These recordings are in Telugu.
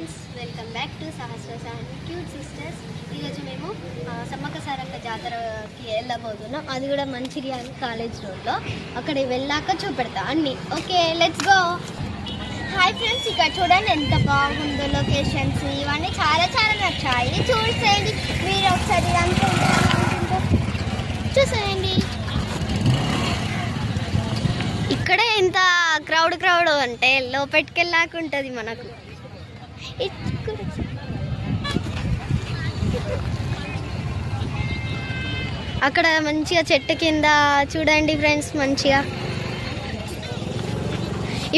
Friends, welcome back to Sahasra cute sisters. ఈరోజు మేము సమ్మక్క సారక్క జాతరకి వెళ్ళబోతున్నాం. అది కూడా మంచిర్యాల కాలేజ్ రోడ్లో. అక్కడ వెళ్ళాక చూపెడతా అన్నీ. Okay, let's go. Hi friends, ఇక్కడ చూడండి ఎంత బాగుందో లొకేషన్స్. ఇవన్నీ చాలా చాలా నచ్చాయి. చూసేయండి మీరు ఒకసారి చూసేయండి. ఇక్కడే ఎంత క్రౌడ్ అంటే లోపలికెళ్ళాక ఉంటుంది మనకు. అక్కడ మంచిగా చెట్టు కింద చూడండి ఫ్రెండ్స్ మంచిగా.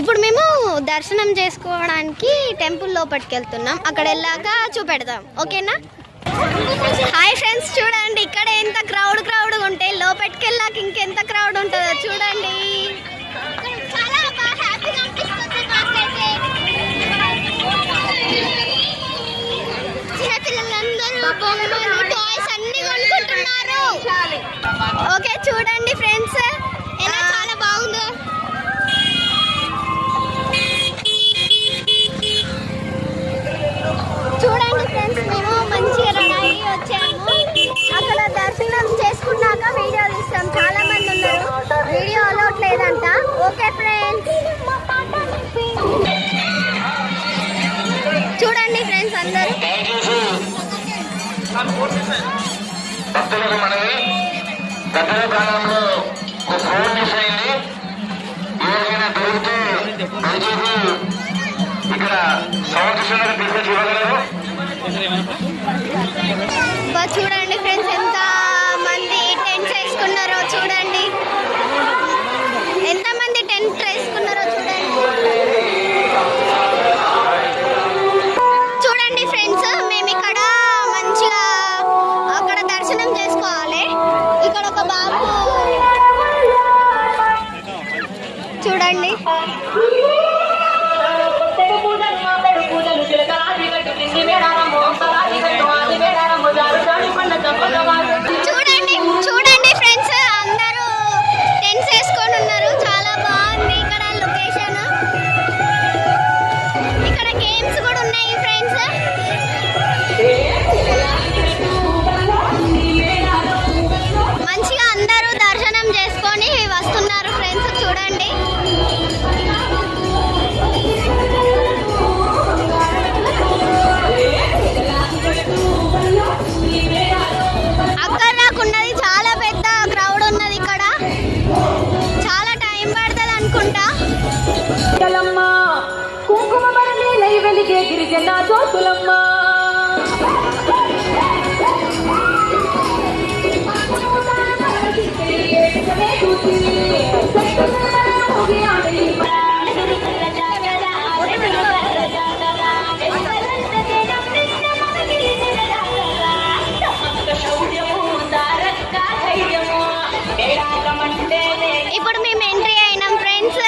ఇప్పుడు మేము దర్శనం చేసుకోవడానికి టెంపుల్ లోపలికి వెళ్తున్నాం. అక్కడ వెళ్ళాక చూపెడతాం, ఓకేనా? హాయ్ ఫ్రెండ్స్, చూడండి ఇక్కడ ఎంత క్రౌడ్ ఉంటే లోపలికి వెళ్ళాక ఇంకెంత క్రౌడ్ ఉంటుందో చూడండి. ఓకే చూడండి ఫ్రెండ్స్ ఎలా చాలా బాగుందో. చూడండి ఫ్రెండ్స్, మేము మంచిగా రెడీ అయ్యి వచ్చాము. అక్కడ దర్శనం చేసుకున్నాక వీడియో తీస్తాం. చాలా మంది ఉన్నారు, వీడియో అలౌట్ లేదంట. ఓకే ఫ్రెండ్స్, చూడండి ఫ్రెండ్స్ అందరూ. భక్తులకు మనవి, గత కాలంలో ఒక ఫోన్ మిస్ అయింది. ఎవరికైనా దొరికితే దయచేసి ఇక్కడ సంవత్సరం తీసుకొచ్చి ఇవ్వగలరు. చూడండి ఫ్రెండ్స్ ఎంత మంది టెంట్స్ వేసుకున్నారో చూడండి. ఎంత మంది టెంట్ వేసుకున్నారో చూడండి. చూడండి ఫ్రెండ్స్, మేము ఇక్కడ మంచిగా అక్కడ దర్శనం చేసుకోవాలి. ఇక్కడ ఒక బాబు చూడండి. చూడండి ఫ్రెండ్స్ అందరూ టెంట్స్ వేసుకొని ఉన్నారు. చాలా బాగుంది ఇక్కడ లొకేషన్. ఇక్కడ గేమ్స్ కూడా ఉన్నాయి ఫ్రెండ్స్. మంచిగా అందరూ దర్శనం చేసుకొని వస్తున్నారు ఫ్రెండ్స్. చూడండి అక్కడ నాకున్నది చాలా పెద్ద క్రౌడ్ ఉన్నది. ఇక్కడ చాలా టైం పడుతుంది అనుకుంటా. కుంకుమ వెలిగే గిరిజన జ్యోతులమ్మ. ఇప్పుడు మేము ఎంట్రీ అయినాం ఫ్రెండ్స్.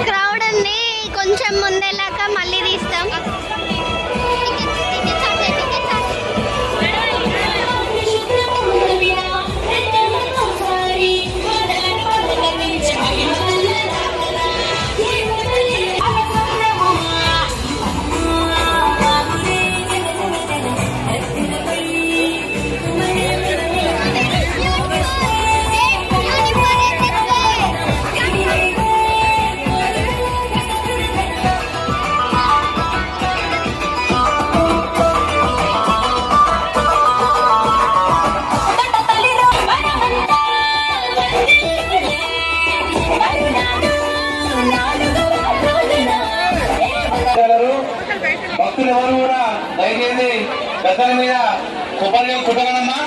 క్రౌడ్ ఉంది, కొంచెం ముందెళ్ళాక మళ్ళీ తీస్తాం. భక్తులు ఎవరు కూడా దయచేసి పెద్దల మీద కొబ్బరి కుట్టగలమ్మా.